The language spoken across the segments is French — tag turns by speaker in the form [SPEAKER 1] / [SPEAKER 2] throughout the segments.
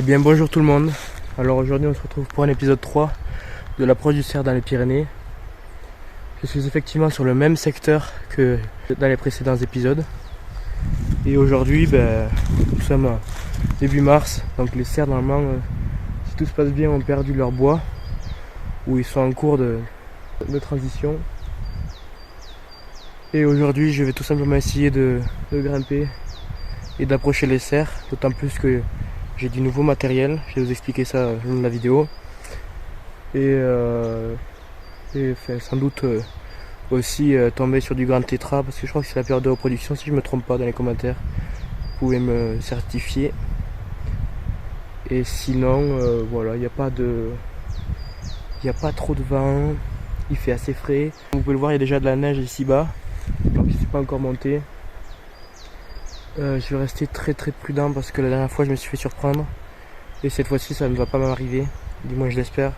[SPEAKER 1] Et bien bonjour tout le monde. Alors aujourd'hui on se retrouve pour un épisode 3 de l'approche du cerf dans les Pyrénées. Je suis effectivement sur le même secteur que dans les précédents épisodes. Et aujourd'hui nous sommes début mars, donc les cerfs normalement, si tout se passe bien, ont perdu leur bois, où ils sont en cours de transition. Et aujourd'hui je vais tout simplement essayer de grimper et d'approcher les cerfs, d'autant plus que j'ai du nouveau matériel, je vais vous expliquer ça dans la vidéo. Et sans doute aussi tomber sur du grand tétra, parce que je crois que c'est la période de reproduction, si je ne me trompe pas, dans les commentaires. Vous pouvez me certifier. Et sinon, voilà, il n'y a pas trop de vent, il fait assez frais. Comme vous pouvez le voir, il y a déjà de la neige ici bas, donc je ne suis pas encore monté. Je vais rester très prudent parce que la dernière fois je me suis fait surprendre et cette fois-ci ça ne va pas m'arriver, du moins je l'espère.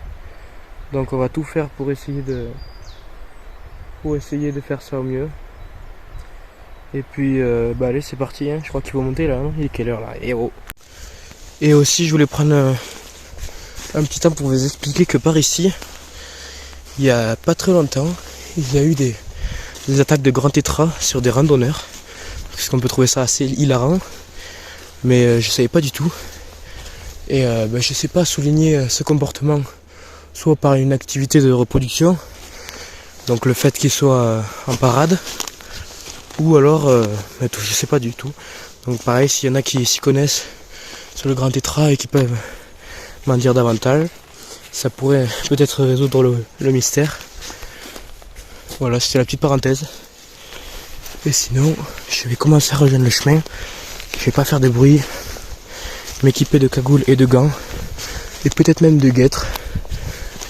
[SPEAKER 1] Donc on va tout faire pour essayer de faire ça au mieux. Et puis allez, c'est parti, hein. Je crois qu'il faut monter là, hein. Il est quelle heure là? Et aussi je voulais prendre un petit temps pour vous expliquer que par ici, il y a pas très longtemps, il y a eu des attaques de grands tétras sur des randonneurs. Parce qu'on peut trouver ça assez hilarant, mais je savais pas du tout. Et je sais pas souligner ce comportement, soit par une activité de reproduction, donc le fait qu'il soit en parade, ou alors, je sais pas du tout. Donc pareil, s'il y en a qui s'y connaissent sur le grand tétra et qui peuvent m'en dire davantage, ça pourrait peut-être résoudre le mystère. Voilà, c'était la petite parenthèse. Et sinon, je vais commencer à rejoindre le chemin. Je vais pas faire de bruit, m'équiper de cagoules et de gants, et peut-être même de guêtres,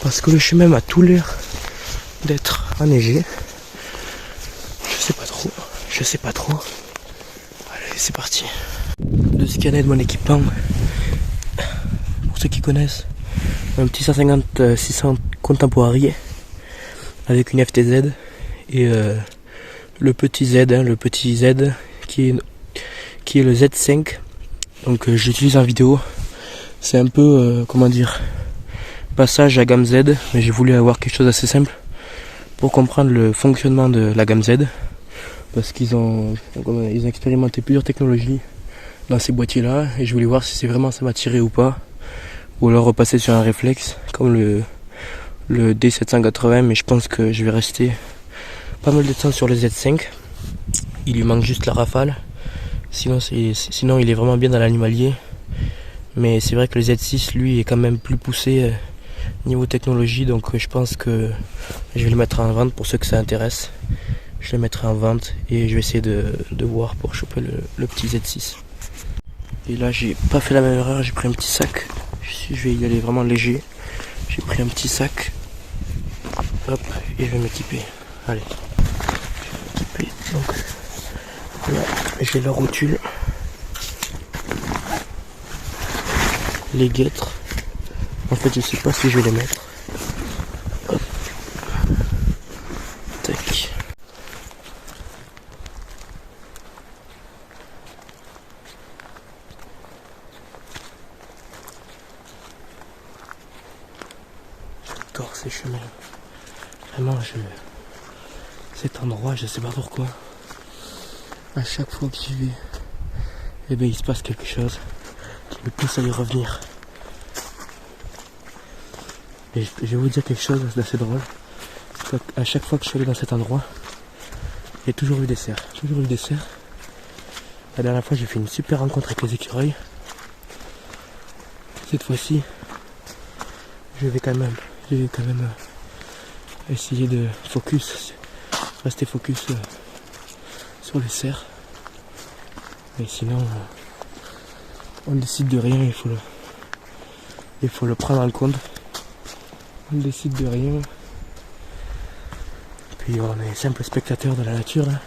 [SPEAKER 1] parce que le chemin a tout l'air d'être enneigé. Je sais pas trop. Allez, c'est parti. Le scanner de mon équipement, pour ceux qui connaissent, un petit 150-600 Contemporary avec une FTZ et le petit Z qui est le Z5. Donc j'utilise en vidéo. C'est un peu passage à gamme Z, mais j'ai voulu avoir quelque chose d'assez simple pour comprendre le fonctionnement de la gamme Z, parce qu'ils ont expérimenté plusieurs technologies dans ces boîtiers là, et je voulais voir si c'est vraiment ça m'a tiré ou pas, ou alors repasser sur un réflexe comme le D780, mais je pense que je vais rester pas mal de temps sur le Z5. Il lui manque juste la rafale, sinon il est vraiment bien dans l'animalier. Mais c'est vrai que le Z6 lui est quand même plus poussé niveau technologie, donc je pense que je vais le mettre en vente pour ceux que ça intéresse. Je le mettrai en vente et je vais essayer de voir pour choper le petit Z6. Et là j'ai pas fait la même erreur, j'ai pris un petit sac. Je vais y aller vraiment léger. J'ai pris un petit sac. Hop, et je vais m'équiper. Allez. Donc là, j'ai la rotule, les guêtres. En fait, je sais pas si je vais les mettre. Hop. Tac. J'adore ces chemins. Vraiment, cet endroit, je sais pas pourquoi. À chaque fois que j'y vais, il se passe quelque chose qui me pousse à y revenir. Et je vais vous dire quelque chose d'assez drôle. À chaque fois que je suis allé dans cet endroit, il y a toujours eu des cerfs. La dernière fois, j'ai fait une super rencontre avec les écureuils. Cette fois-ci, je vais quand même essayer de rester focus sur les cerfs. Mais sinon, on décide de rien, il faut le prendre en compte. On décide de rien. Puis on est simple spectateur de la nature, hein.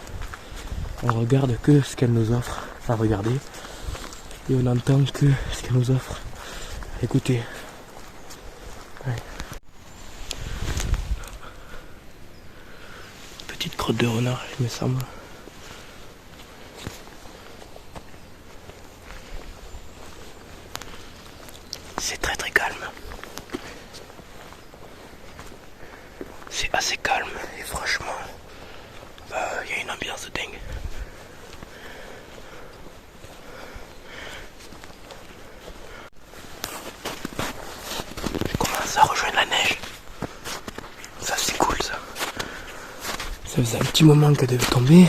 [SPEAKER 1] On regarde que ce qu'elle nous offre à regarder. Et on n'entend que ce qu'elle nous offre à écouter. Ouais. Petite crotte de renard, il me semble. assez calme et franchement, il y a une ambiance de dingue. Je commence à rejoindre la neige. Ça c'est cool ça. Ça faisait un petit moment qu'elle devait tomber.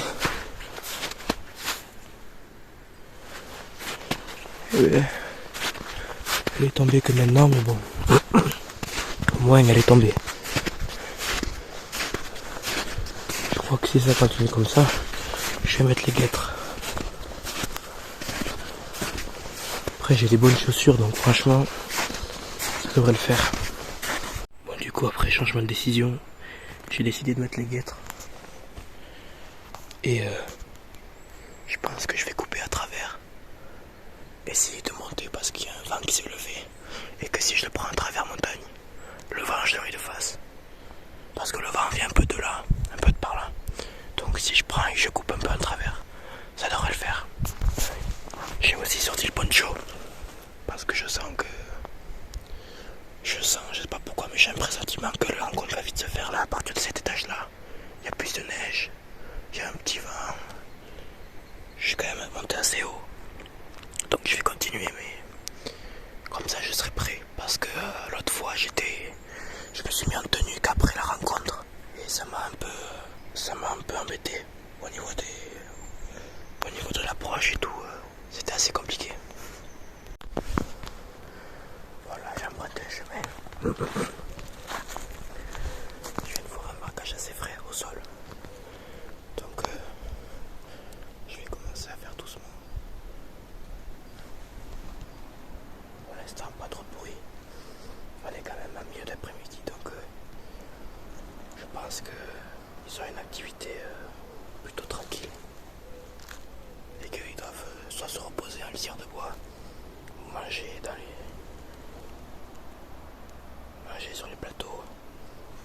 [SPEAKER 1] Elle est tombée que maintenant, mais bon. Au moins elle est tombée. Je crois que si ça continue comme ça, je vais mettre les guêtres. Après j'ai des bonnes chaussures, donc franchement, ça devrait le faire. Bon, du coup après changement de décision, j'ai décidé de mettre les guêtres. Et je pense que je vais couper à travers. Essayer de monter parce qu'il y a un vent qui s'est levé. Et que si je le prends à travers montagne, le vent je l'aurai de face. Parce que le vent vient un peu de là, un peu de par là. Donc si je prends et je coupe un peu à travers, ça devrait le faire. J'ai aussi sorti le poncho. Parce que je sens, je sais pas pourquoi, mais j'ai un pressentiment que la rencontre va vite se faire là, à partir de cet étage là. Il y a plus de neige, il y a un petit vent. Je suis quand même monté assez haut. Donc je vais continuer, mais comme ça je serai prêt. Parce que l'autre fois je me suis mis en tenue qu'après la rencontre. Et ça m'a un peu embêté au niveau de l'approche et tout. C'était assez compliqué. Voilà, j'ai emprunté un chemin. Je viens de voir un marquage assez frais au sol. Donc je vais commencer à faire doucement. Pour l'instant, pas trop de bruit. On est quand même à milieu d'après-midi, donc je pense qu'ils ont une activité plutôt tranquille. Et qu'ils doivent soit se reposer en lisière de bois, ou manger sur les plateaux,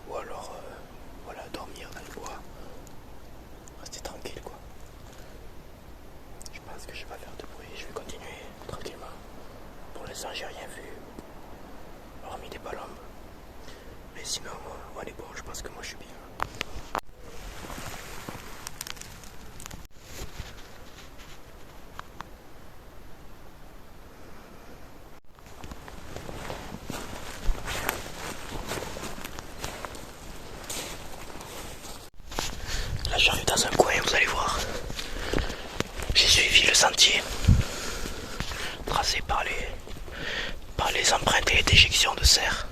[SPEAKER 1] ou alors dormir dans le bois. Rester tranquille quoi. Je pense que je vais pas faire de bruit, je vais continuer tranquillement. Pour l'instant j'ai rien vu, hormis des palombes. Mais sinon on est bon, je pense que moi je suis bien. Là j'arrive dans un coin, vous allez voir. J'ai suivi le sentier tracé par les empreintes et les déjections de serre.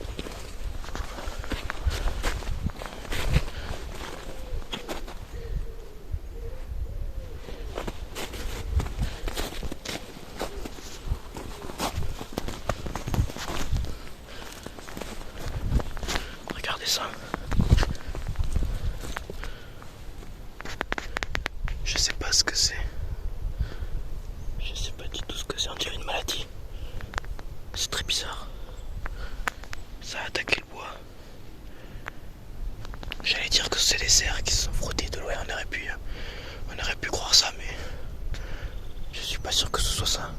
[SPEAKER 1] Regardez ça. Je sais pas ce que c'est. Je sais pas du tout ce que c'est, on dirait une maladie. C'est très bizarre. Ça a attaqué le bois. J'allais dire que c'est des cerfs qui se sont frottés de loin, on aurait pu croire ça, mais je suis pas sûr que ce soit ça.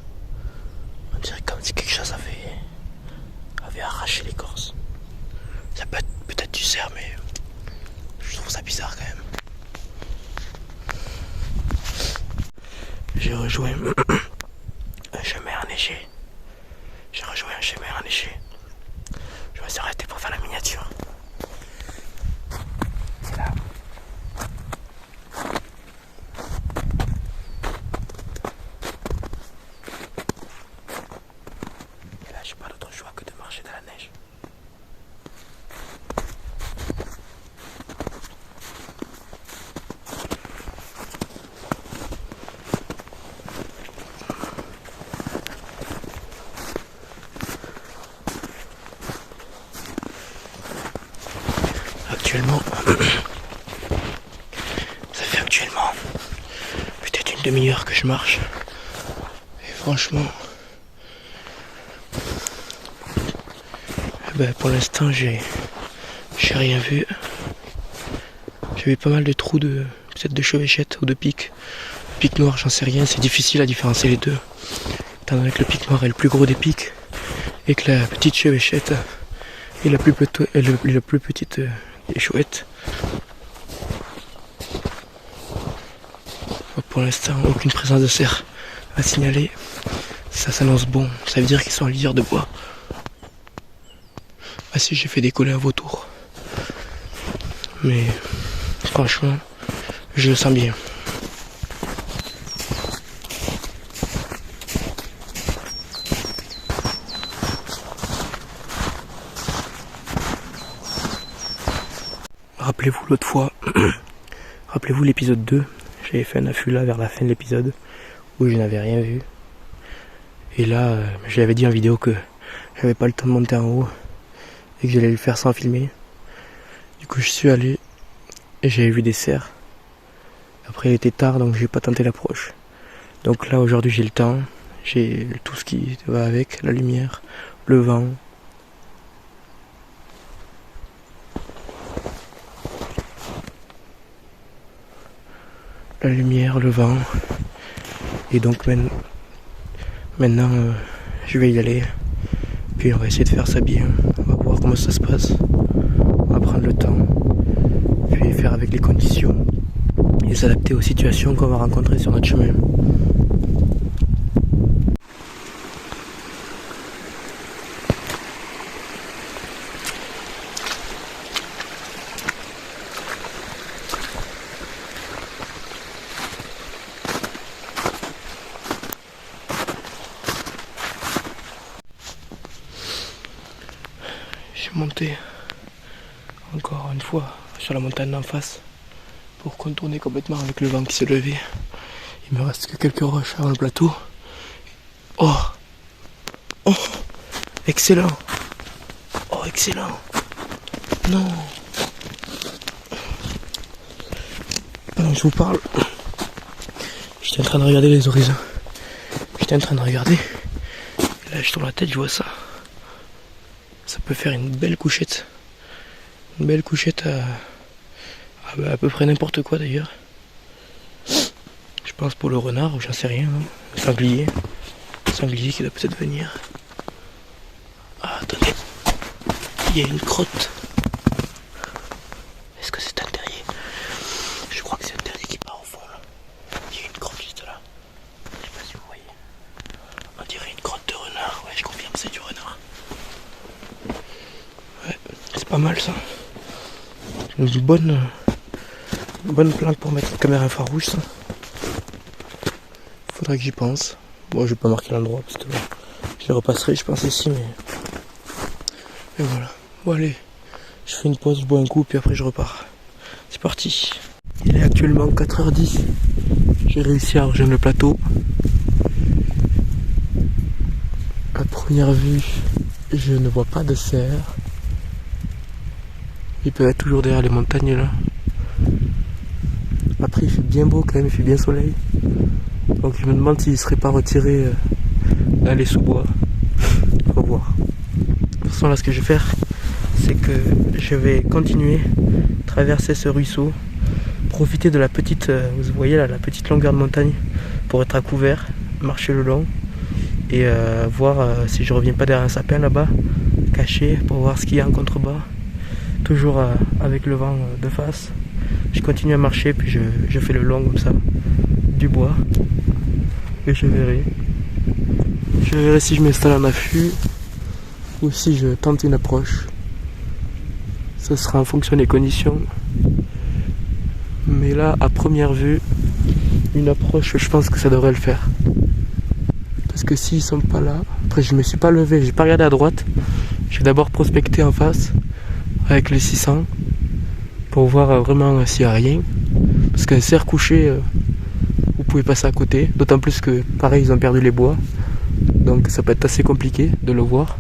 [SPEAKER 1] On dirait comme si quelque chose avait arraché l'écorce. Ça peut être peut-être du cerf, mais je trouve ça bizarre quand même. J'ai rejoint un chemin enneigé. Je me suis arrêté pour faire la miniature. C'est là. Et là, j'ai pas d'autre choix que de marcher dans la neige. Ça fait actuellement peut-être une demi-heure que je marche. Et franchement, pour l'instant j'ai rien vu. J'ai vu pas mal de trous peut-être de chevêchette ou de pics. Pic noir, j'en sais rien, c'est difficile à différencier les deux. Étant donné que le pic noir est le plus gros des pics et que la petite chevêchette est la plus petite est chouette. Pour l'instant, aucune présence de cerf à signaler. Ça s'annonce bon, ça veut dire qu'ils sont en lisière de bois. Ah si, j'ai fait décoller un vautour. Mais franchement, je le sens bien. Rappelez-vous l'autre fois, rappelez-vous l'épisode 2, j'avais fait un affût là vers la fin de l'épisode où je n'avais rien vu. Et là, j'avais dit en vidéo que j'avais pas le temps de monter en haut et que j'allais le faire sans filmer. Du coup, je suis allé et j'avais vu des cerfs. Après, il était tard, donc j'ai pas tenté l'approche. Donc là, aujourd'hui, j'ai le temps, j'ai tout ce qui va avec, la lumière, le vent. La lumière, le vent. Et donc maintenant, je vais y aller. Puis on va essayer de faire ça bien. On va voir comment ça se passe. On va prendre le temps. Puis faire avec les conditions. Et s'adapter aux situations qu'on va rencontrer sur notre chemin. Je suis monté encore une fois sur la montagne d'en face pour contourner complètement avec le vent qui s'est levé. Il me reste que quelques roches avant le plateau. Oh, oh, excellent. Oh, excellent. Non. Pendant que je vous parle, j'étais en train de regarder les horizons. J'étais en train de regarder. Et là, je tourne la tête, je vois ça. Ça peut faire une belle couchette. Une belle couchette à peu près n'importe quoi d'ailleurs. Je pense pour le renard ou j'en sais rien. Hein. Le sanglier. Le sanglier qui doit peut-être venir. Ah, attendez. Il y a une crotte. Est-ce que c'est un terrier? Je crois que c'est un terrier qui part au fond là. Il y a une crotte juste là. Je sais pas si vous voyez. On dirait une crotte de renard. Ouais, je confirme, c'est du renard. Ouais, c'est pas mal ça. Une bonne planque pour mettre une caméra infrarouge ça. Faudrait que j'y pense. Bon, je vais pas marquer l'endroit parce que je les repasserai je pense ici mais. Et voilà. Bon allez, je fais une pause, je bois un coup puis après je repars. C'est parti. Il est actuellement 4h10. J'ai réussi à rejoindre le plateau. À première vue, je ne vois pas de cerf. Il peut être toujours derrière les montagnes là. Après il fait bien beau quand même, il fait bien soleil. Donc je me demande s'il ne serait pas retiré dans les sous-bois. Faut voir. De toute façon là ce que je vais faire, c'est que je vais continuer, traverser ce ruisseau, profiter de la petite, vous voyez là, la petite longueur de montagne pour être à couvert, marcher le long et voir si je reviens pas derrière un sapin là-bas, caché pour voir ce qu'il y a en contrebas. Toujours avec le vent de face. Je continue à marcher puis je fais le long comme ça du bois et je verrai si je m'installe en affût ou si je tente une approche. Ça sera en fonction des conditions, mais là à première vue une approche je pense que ça devrait le faire parce que s'ils sont pas là, après je me suis pas levé, j'ai pas regardé à droite, j'ai d'abord prospecté en face avec les 600 pour voir vraiment s'il n'y a rien, parce qu'un cerf couché vous pouvez passer à côté, d'autant plus que pareil ils ont perdu les bois, donc ça peut être assez compliqué de le voir.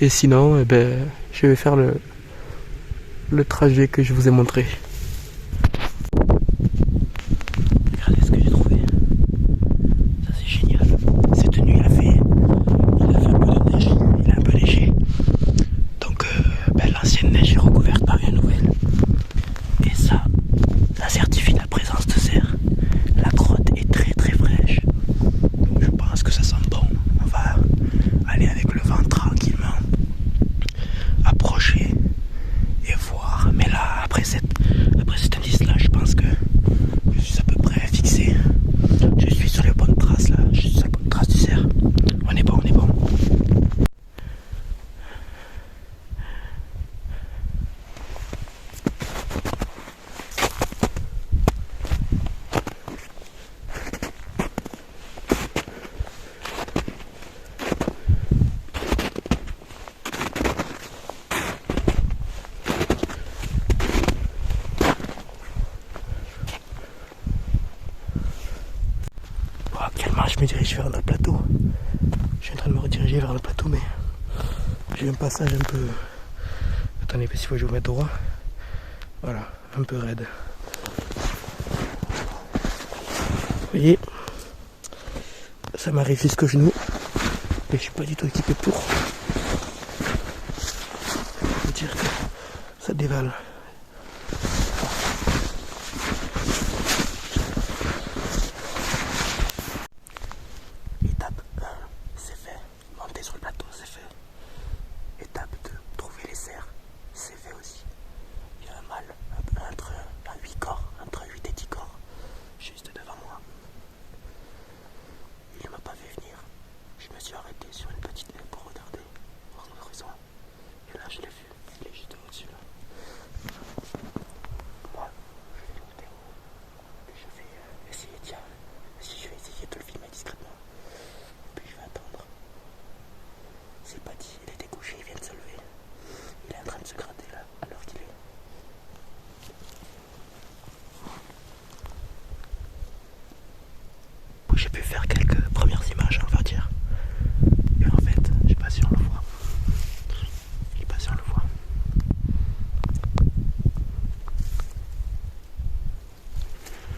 [SPEAKER 1] Et sinon je vais faire le trajet que je vous ai montré. Regardez ce que j'ai trouvé, ça c'est génial. Cette nuit il a fait un peu de neige, il est un peu léger, donc l'ancienne neige est recouverte par une nouvelle. Et ça certifie la présence de cerf. La crotte est très très fraîche. Donc je pense que ça sent bon. On va aller avec le vent tranquillement, approcher et voir je me dirige vers notre plateau. Je suis en train de me rediriger vers le plateau, mais j'ai un passage un peu... Attendez, parce qu'il faut que je vous mette droit. Voilà, un peu raide. Vous voyez, ça m'arrive jusqu'au genou. Et je suis pas du tout équipé pour. Je veux dire que ça dévale. Étape 1, c'est fait. Monter sur le plateau, c'est fait. Étape 2, trouver les cerfs, c'est fait aussi. Il y a un mâle, entre 8 corps, entre 8 et 10 corps, juste devant moi. Il ne m'a pas fait venir. Je me suis arrêté sur une petite haie pour regarder l'horizon. Et là, je l'ai vu. Il est juste au-dessus là. Moi, je vais monter haut. Je vais essayer, tiens, si je vais essayer de le filmer discrètement. Puis je vais attendre. C'est pas dit, il était couché, il vient de se lever. Il est en train de se gratter là, alors qu'il est. J'ai pu faire quelques premières images, on va dire. Et en fait, je sais pas si on le voit. Je sais pas si on le voit.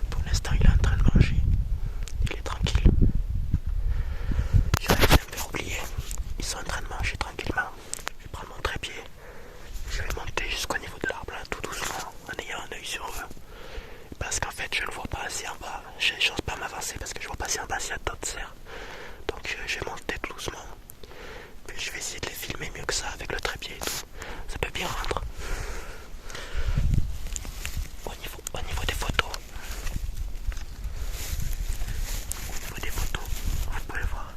[SPEAKER 1] Pour l'instant, il est en train de manger. Il est tranquille. J'avais un peu oublié. Ils sont en train de manger tranquillement. Je vais prendre mon trépied. Je vais monter jusqu'au niveau de l'arbre, là, tout doucement, en ayant un œil sur eux. Parce qu'en fait, je ne vois pas assez en bas. Je n'ose pas m'avancer parce que je vois pas assez en bas s'il y a d'autres cerfs. Donc je vais monter tout doucement. Puis je vais essayer de les filmer mieux que ça avec le trépied et tout. Ça peut bien rendre. Au niveau des photos. Au niveau des photos, vous pouvez voir.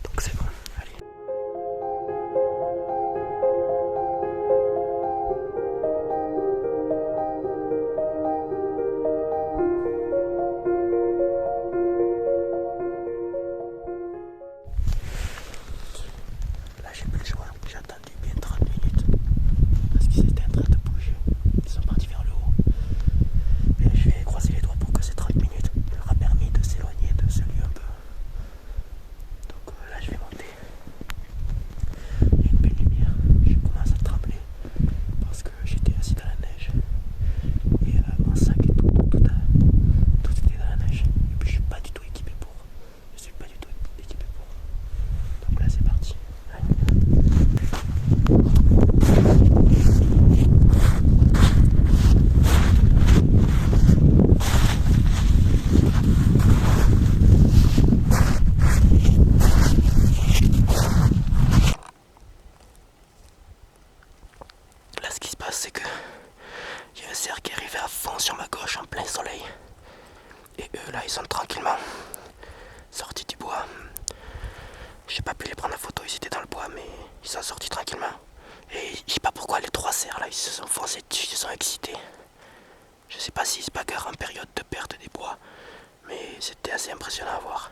[SPEAKER 1] Donc c'est bon, allez. Là j'ai plus le choix, j'ai attendu bien 30 minutes parce qu'ils étaient en train de bouger, ils sont partis vers le haut et je vais croiser les doigts pour que ces 30 minutes leur a permis de s'éloigner de ce lieu un peu. Donc là je vais monter, il y a une belle lumière, je commence à trembler parce que j'étais assis dans la neige et mon sac et tout était dans la neige et puis je suis pas du tout équipé pour, donc là c'est parti. Là ce qui se passe c'est que il y a un cerf qui est arrivé à fond sur ma gauche en plein soleil et eux là ils sont tranquillement sortis du bois. J'ai pas pu les prendre en photo, ils étaient dans le bois mais ils sont sortis tranquillement. Et je sais pas pourquoi les 3 cerfs là ils se sont foncés dessus, ils se sont excités. Je sais pas s'ils se bagarrent en période de perte des bois, mais c'était assez impressionnant à voir.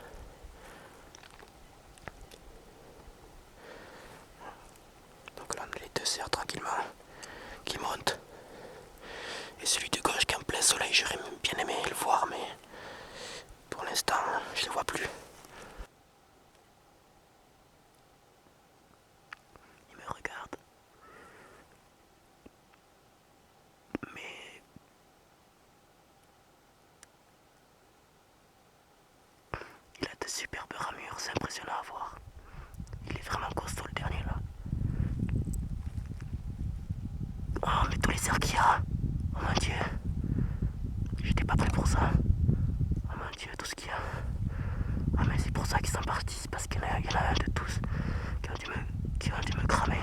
[SPEAKER 1] Donc là on a les 2 cerfs tranquillement qui montent. Et celui de gauche qui est en plein soleil, j'aurais bien aimé le voir, mais pour l'instant je le vois plus. Il me regarde. Mais il a de superbes ramures, c'est impressionnant à voir. Il est vraiment costaud le dernier là. Oh mais tous les cerfs qu'il y a. Oh mon dieu. J'étais pas prêt pour ça. Oh mon dieu, tout ce qu'il y a. Ah mais c'est pour ça qu'ils sont partis, c'est parce qu'il y en a un de tous qui ont dû me cramer.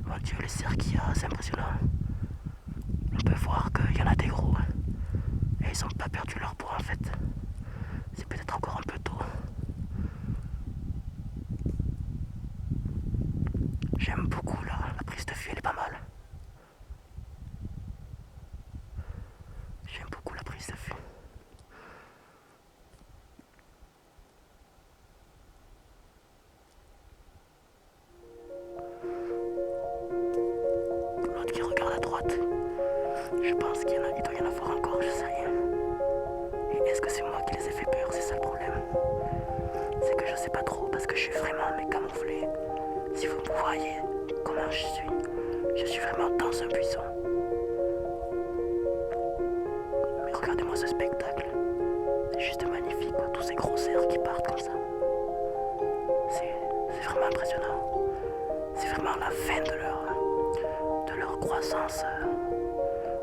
[SPEAKER 1] Mon dieu, les cerfs qu'il y a, c'est impressionnant. On peut voir qu'il y en a des gros. Et ils ont pas perdu leur poids en fait. C'est peut-être encore un peu tôt. J'aime beaucoup là, la prise de vue elle est pas mal. J'aime beaucoup la prise de vue. vous voyez comment je suis. Je suis vraiment dans un buisson. Mais regardez-moi ce spectacle. C'est juste magnifique, quoi. Tous ces gros cerfs qui partent comme ça. C'est vraiment impressionnant. C'est vraiment la fin de leur croissance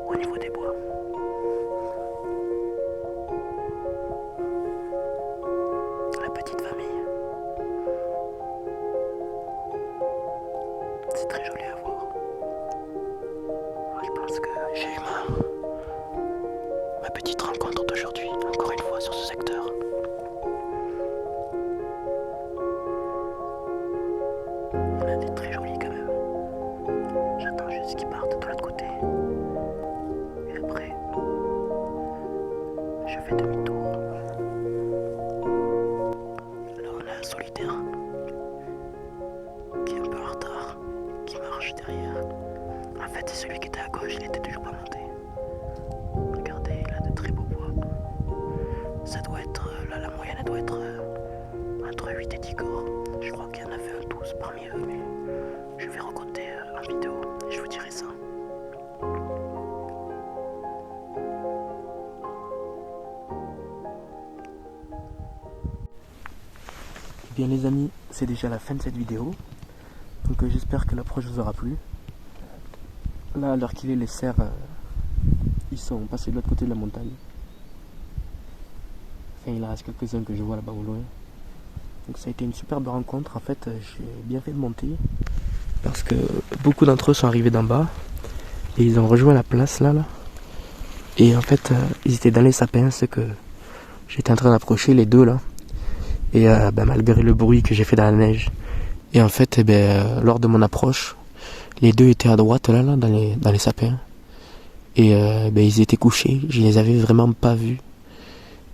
[SPEAKER 1] au niveau des bois. La petite famille. C'est très joli à voir. Moi, je pense que j'ai eu ma petite rencontre d'aujourd'hui, encore une fois sur ce secteur. Il y en a des très jolis quand même. J'attends juste qu'ils partent de l'autre côté. Et après, je fais demi-tour. Alors on a un solitaire qui est un peu en retard, qui marche derrière. En fait, c'est celui qui était à gauche, il était toujours pas monté. Regardez, il a de très beaux bois. Ça doit être, là la moyenne elle doit être entre 8 et 10 corps. Je crois qu'il y en avait un 12 parmi eux, mais je vais recompter en vidéo et je vous dirai ça. Eh bien les amis, c'est déjà la fin de cette vidéo. Donc j'espère que l'approche vous aura plu. Là, à l'heure qu'il est, les cerfs, ils sont passés de l'autre côté de la montagne. Enfin, il en reste quelques-uns que je vois là-bas au loin. Donc ça a été une superbe rencontre. En fait, j'ai bien fait de monter parce que beaucoup d'entre eux sont arrivés d'en bas et ils ont rejoint la place là. Et en fait, ils étaient dans les sapins, ce que j'étais en train d'approcher, les deux là. Et malgré le bruit que j'ai fait dans la neige, et en fait, lors de mon approche, les deux étaient à droite là dans les sapins. Et ils étaient couchés, je les avais vraiment pas vus.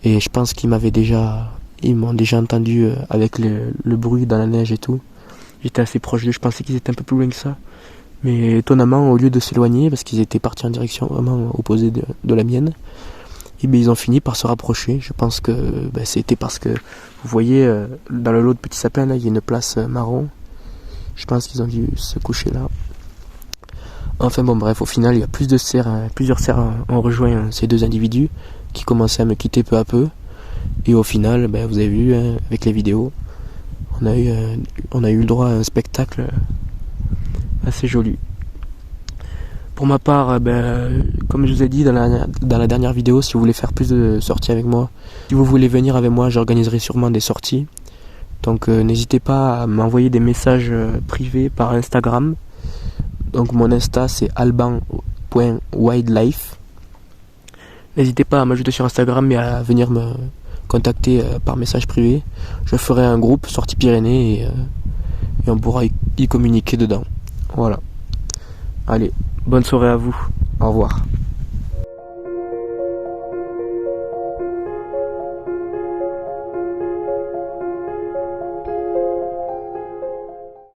[SPEAKER 1] Et je pense qu'ils m'ont déjà entendu avec le bruit dans la neige et tout. J'étais assez proche d'eux, je pensais qu'ils étaient un peu plus loin que ça. Mais étonnamment, au lieu de s'éloigner, parce qu'ils étaient partis en direction vraiment opposée de la mienne, et ils ont fini par se rapprocher. Je pense que c'était parce que, vous voyez, dans le lot de petits sapins, là, il y a une place marron. Je pense qu'ils ont dû se coucher là. Enfin bon, bref, au final, il y a plusieurs cerfs ont rejoint ces deux individus qui commençaient à me quitter peu à peu. Et au final, vous avez vu, avec les vidéos, on a eu le droit à un spectacle assez joli. Pour ma part, comme je vous ai dit dans la dernière vidéo, si vous voulez faire plus de sorties avec moi, si vous voulez venir avec moi, j'organiserai sûrement des sorties. Donc n'hésitez pas à m'envoyer des messages privés par Instagram. Donc mon Insta c'est alban.wildlife. N'hésitez pas à m'ajouter sur Instagram et à venir me contacter par message privé. Je ferai un groupe Sortie Pyrénées et on pourra y communiquer dedans. Voilà. Allez, bonne soirée à vous. Au revoir.